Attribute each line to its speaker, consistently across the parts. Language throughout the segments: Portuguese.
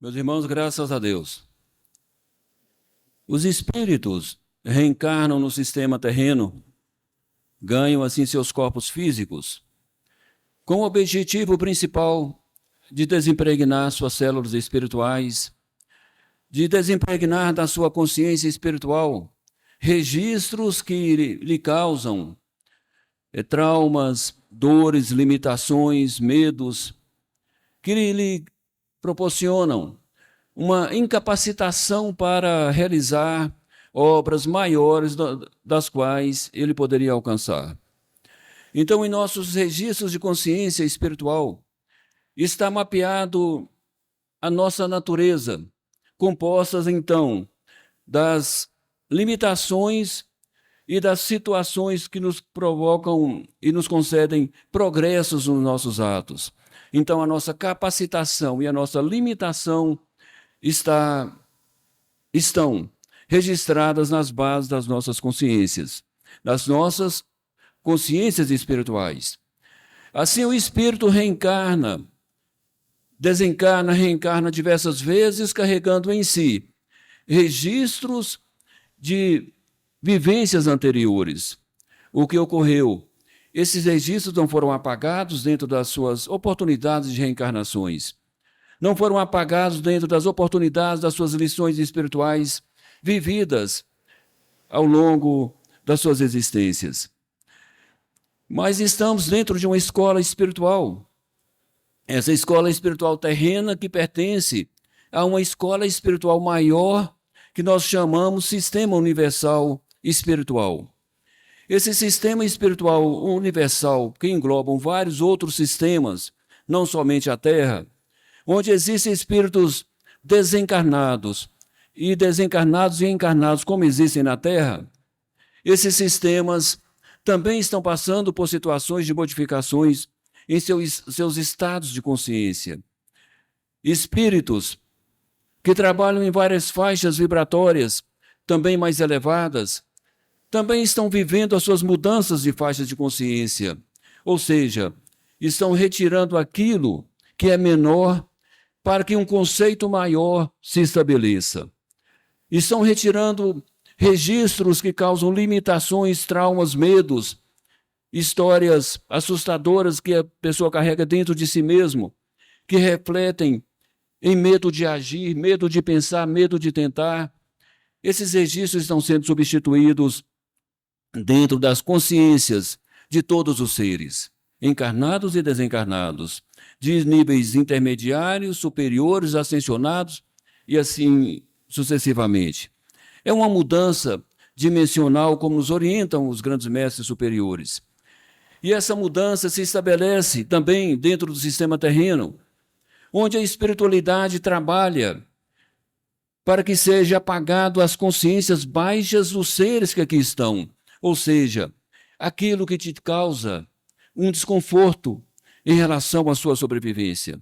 Speaker 1: Meus irmãos, graças a Deus. Os espíritos reencarnam no sistema terreno, ganham assim seus corpos físicos, com o objetivo principal de desimpregnar suas células espirituais, de desimpregnar da sua consciência espiritual registros que lhe causam traumas, dores, limitações, medos, que lhe proporcionam uma incapacitação para realizar obras maiores das quais ele poderia alcançar. Então, em nossos registros de consciência espiritual, está mapeado a nossa natureza, compostas, então, das limitações e das situações que nos provocam e nos concedem progressos nos nossos atos. Então, a nossa capacitação e a nossa limitação estão registradas nas bases das nossas consciências, das nossas consciências espirituais. Assim, o espírito reencarna, desencarna, reencarna diversas vezes, carregando em si registros de vivências anteriores. O que ocorreu? Esses registros não foram apagados dentro das suas oportunidades de reencarnações. Não foram apagados dentro das oportunidades das suas lições espirituais vividas ao longo das suas existências. Mas estamos dentro de uma escola espiritual. Essa escola espiritual terrena que pertence a uma escola espiritual maior que nós chamamos Sistema Universal Espiritual. Esse sistema espiritual universal, que engloba vários outros sistemas, não somente a Terra, onde existem espíritos desencarnados e encarnados como existem na Terra, esses sistemas também estão passando por situações de modificações em seus estados de consciência. Espíritos que trabalham em várias faixas vibratórias, também mais elevadas, também estão vivendo as suas mudanças de faixas de consciência, ou seja, estão retirando aquilo que é menor para que um conceito maior se estabeleça. Estão retirando registros que causam limitações, traumas, medos, histórias assustadoras que a pessoa carrega dentro de si mesmo, que refletem em medo de agir, medo de pensar, medo de tentar. Esses registros estão sendo substituídos dentro das consciências de todos os seres, encarnados e desencarnados, de níveis intermediários, superiores, ascensionados e assim sucessivamente. É uma mudança dimensional, como nos orientam os grandes mestres superiores. E essa mudança se estabelece também dentro do sistema terreno, onde a espiritualidade trabalha para que seja apagado as consciências baixas dos seres que aqui estão, ou seja, aquilo que te causa um desconforto em relação à sua sobrevivência,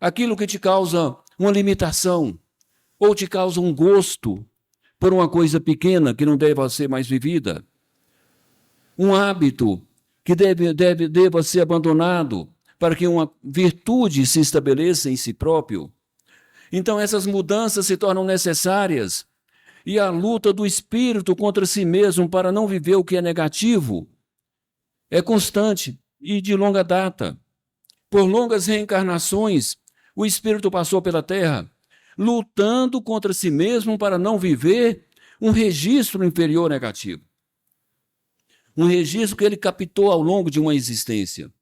Speaker 1: aquilo que te causa uma limitação ou te causa um gosto por uma coisa pequena que não deva ser mais vivida, um hábito que deva ser abandonado para que uma virtude se estabeleça em si próprio. Então, essas mudanças se tornam necessárias e a luta do espírito contra si mesmo para não viver o que é negativo é constante e de longa data. Por longas reencarnações, o espírito passou pela Terra lutando contra si mesmo para não viver um registro inferior negativo. Um registro que ele captou ao longo de uma existência.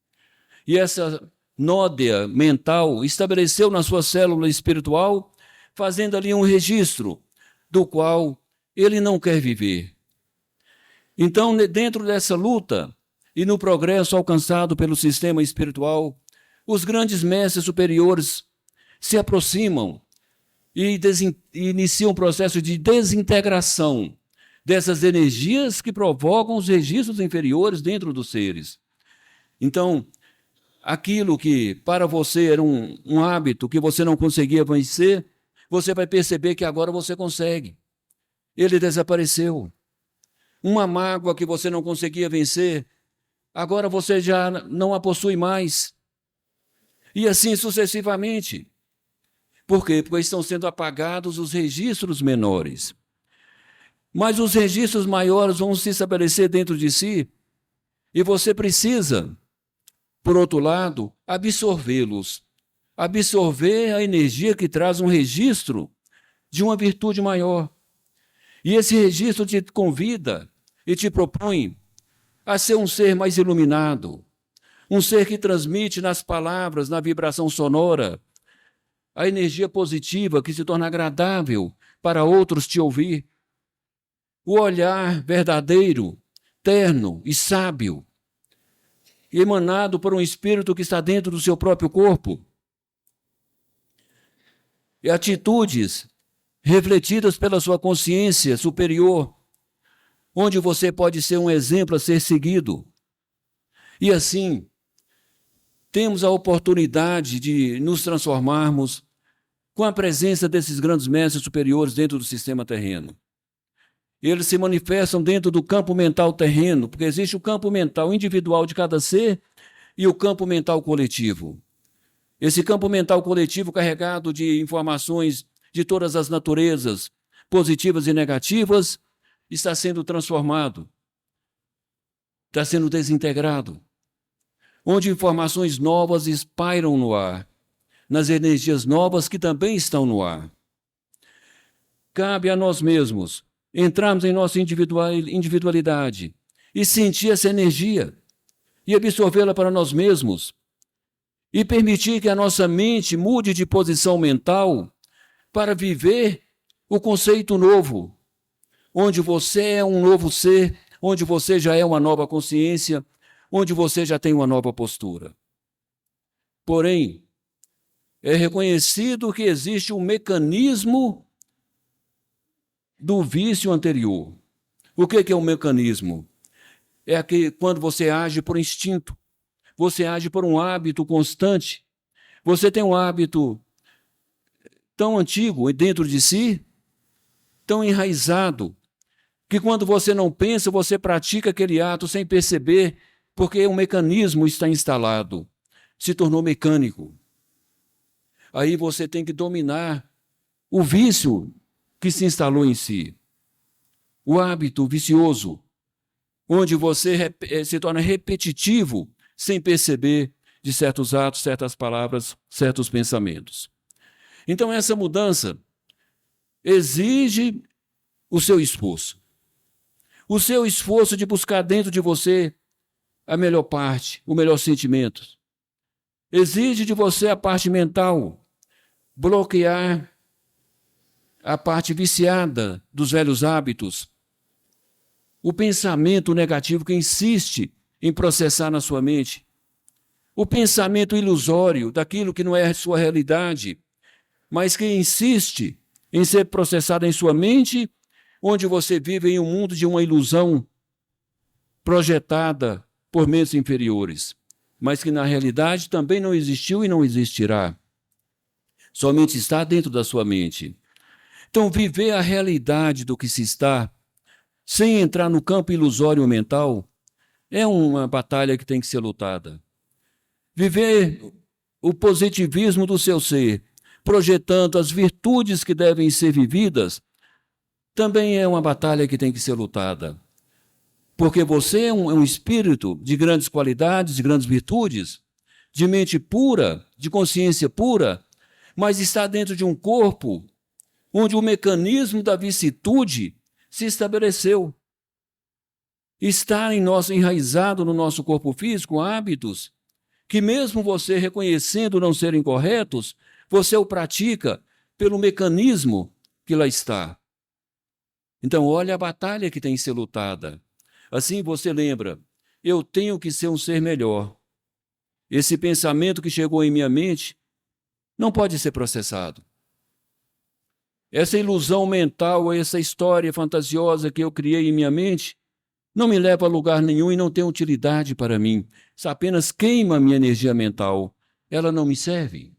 Speaker 1: E essa nódea mental estabeleceu na sua célula espiritual, fazendo ali um registro do qual ele não quer viver. Então, dentro dessa luta e no progresso alcançado pelo sistema espiritual, os grandes mestres superiores se aproximam e iniciam um processo de desintegração dessas energias que provocam os registros inferiores dentro dos seres. Então, aquilo que para você era um hábito que você não conseguia vencer, você vai perceber que agora você consegue. Ele desapareceu. Uma mágoa que você não conseguia vencer, agora você já não a possui mais. E assim sucessivamente. Por quê? Porque estão sendo apagados os registros menores. Mas os registros maiores vão se estabelecer dentro de si e você precisa, por outro lado, absorvê-los. Absorver a energia que traz um registro de uma virtude maior. E esse registro te convida e te propõe a ser um ser mais iluminado, um ser que transmite nas palavras, na vibração sonora, a energia positiva que se torna agradável para outros te ouvir. O olhar verdadeiro, terno e sábio, emanado por um espírito que está dentro do seu próprio corpo. E atitudes refletidas pela sua consciência superior, onde você pode ser um exemplo a ser seguido. E assim, temos a oportunidade de nos transformarmos com a presença desses grandes mestres superiores dentro do sistema terreno. Eles se manifestam dentro do campo mental terreno, porque existe o campo mental individual de cada ser e o campo mental coletivo. Esse campo mental coletivo carregado de informações de todas as naturezas, positivas e negativas, está sendo transformado, está sendo desintegrado, onde informações novas espairam no ar, nas energias novas que também estão no ar. Cabe a nós mesmos entrarmos em nossa individualidade e sentir essa energia e absorvê-la para nós mesmos e permitir que a nossa mente mude de posição mental para viver o conceito novo, onde você é um novo ser, onde você já é uma nova consciência, onde você já tem uma nova postura. Porém, é reconhecido que existe um mecanismo do vício anterior. O que é um mecanismo? É que quando você age por instinto, você age por um hábito constante, você tem um hábito tão antigo dentro de si, tão enraizado, que quando você não pensa, você pratica aquele ato sem perceber, porque um mecanismo está instalado, se tornou mecânico. Aí você tem que dominar o vício que se instalou em si, o hábito vicioso, onde você se torna repetitivo sem perceber de certos atos, certas palavras, certos pensamentos. Então essa mudança exige o seu esforço. O seu esforço de buscar dentro de você a melhor parte, o melhor sentimento. Exige de você a parte mental, bloquear a parte viciada dos velhos hábitos, o pensamento negativo que insiste em processar na sua mente, o pensamento ilusório daquilo que não é a sua realidade, mas que insiste em ser processado em sua mente, onde você vive em um mundo de uma ilusão projetada por mentes inferiores, mas que na realidade também não existiu e não existirá. Somente está dentro da sua mente. Então, viver a realidade do que se está, sem entrar no campo ilusório mental, é uma batalha que tem que ser lutada. Viver o positivismo do seu ser, projetando as virtudes que devem ser vividas, também é uma batalha que tem que ser lutada. Porque você é um espírito de grandes qualidades, de grandes virtudes, de mente pura, de consciência pura, mas está dentro de um corpo onde o mecanismo da vicitude se estabeleceu. Está enraizado no nosso corpo físico hábitos que, mesmo você reconhecendo não serem corretos, você o pratica pelo mecanismo que lá está. Então, olha a batalha que tem que ser lutada. Assim você lembra, eu tenho que ser um ser melhor. Esse pensamento que chegou em minha mente não pode ser processado. Essa ilusão mental, essa história fantasiosa que eu criei em minha mente, não me leva a lugar nenhum e não tem utilidade para mim. Isso apenas queima a minha energia mental. Ela não me serve.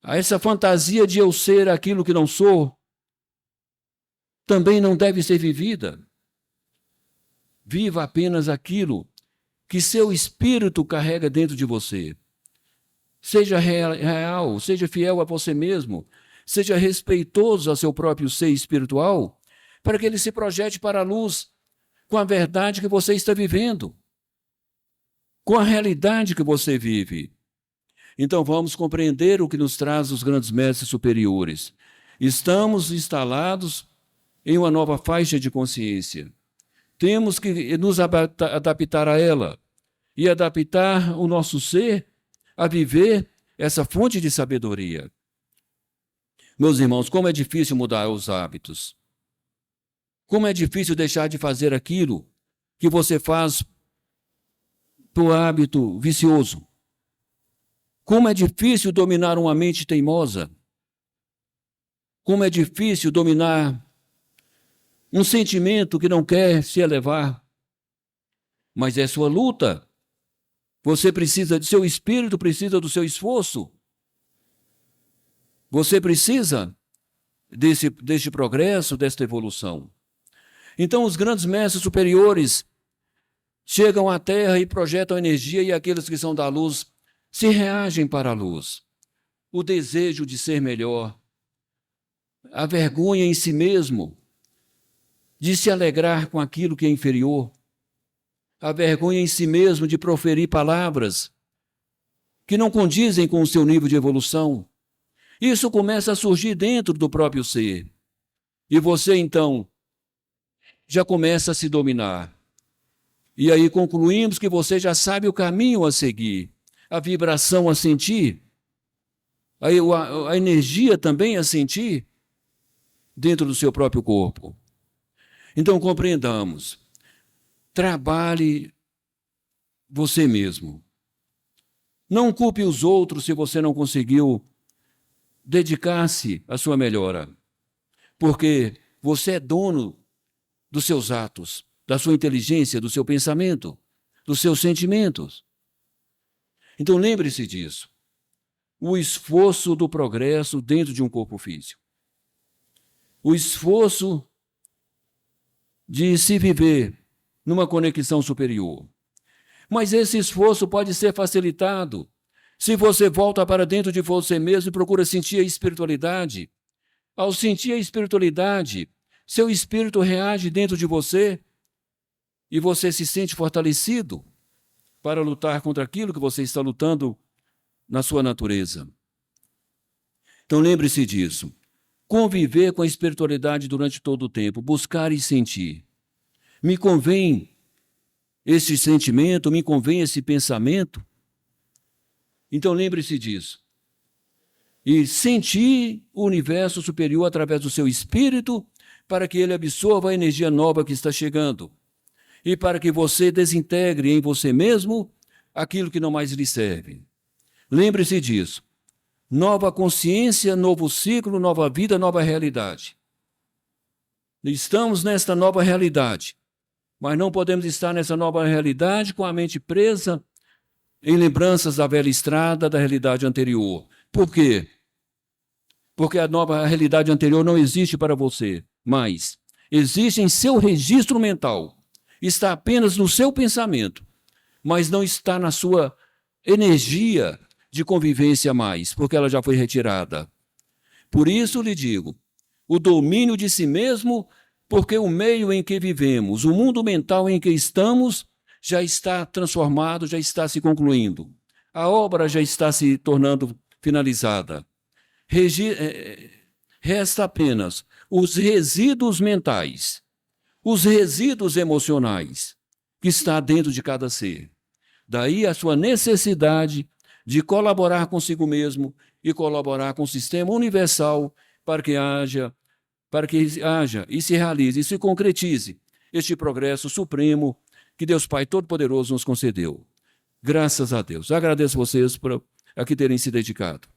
Speaker 1: Essa fantasia de eu ser aquilo que não sou também não deve ser vivida. Viva apenas aquilo que seu espírito carrega dentro de você. Seja real, seja fiel a você mesmo, seja respeitoso ao seu próprio ser espiritual, para que ele se projete para a luz com a verdade que você está vivendo, com a realidade que você vive. Então vamos compreender o que nos traz os grandes mestres superiores. Estamos instalados em uma nova faixa de consciência. Temos que nos adaptar a ela e adaptar o nosso ser a viver essa fonte de sabedoria. Meus irmãos, como é difícil mudar os hábitos. Como é difícil deixar de fazer aquilo que você faz por hábito vicioso. Como é difícil dominar uma mente teimosa. Como é difícil dominar um sentimento que não quer se elevar. Mas é sua luta. Você precisa de seu espírito, precisa do seu esforço. Você precisa deste progresso, desta evolução. Então, os grandes mestres superiores chegam à Terra e projetam energia, e aqueles que são da luz se reagem para a luz. O desejo de ser melhor, a vergonha em si mesmo, de se alegrar com aquilo que é inferior, a vergonha em si mesmo de proferir palavras que não condizem com o seu nível de evolução. Isso começa a surgir dentro do próprio ser. E você, então, já começa a se dominar. E aí concluímos que você já sabe o caminho a seguir, a vibração a sentir, a energia também a sentir dentro do seu próprio corpo. Então compreendamos, trabalhe você mesmo. Não culpe os outros se você não conseguiu dedicar-se à sua melhora, porque você é dono dos seus atos, da sua inteligência, do seu pensamento, dos seus sentimentos. Então lembre-se disso. O esforço do progresso dentro de um corpo físico. O esforço de se viver numa conexão superior. Mas esse esforço pode ser facilitado se você volta para dentro de você mesmo e procura sentir a espiritualidade. Ao sentir a espiritualidade, seu espírito reage dentro de você e você se sente fortalecido para lutar contra aquilo que você está lutando na sua natureza. Então lembre-se disso. Conviver com a espiritualidade durante todo o tempo, buscar e sentir. Me convém esse sentimento, me convém esse pensamento. Então lembre-se disso. E sentir o universo superior através do seu espírito para que ele absorva a energia nova que está chegando. E para que você desintegre em você mesmo aquilo que não mais lhe serve. Lembre-se disso. Nova consciência, novo ciclo, nova vida, nova realidade. Estamos nesta nova realidade, mas não podemos estar nessa nova realidade com a mente presa em lembranças da velha estrada, da realidade anterior. Por quê? Porque a nova realidade anterior não existe para você, mas existe em seu registro mental. Está apenas no seu pensamento, mas não está na sua energia de convivência mais, porque ela já foi retirada. Por isso lhe digo, o domínio de si mesmo, porque o meio em que vivemos, o mundo mental em que estamos, já está transformado, já está se concluindo. A obra já está se tornando finalizada. Resta apenas os resíduos mentais, os resíduos emocionais que está dentro de cada ser. Daí a sua necessidade de colaborar consigo mesmo e colaborar com o sistema universal para que haja e se realize e se concretize este progresso supremo que Deus Pai Todo-Poderoso nos concedeu. Graças a Deus. Agradeço vocês por aqui terem se dedicado.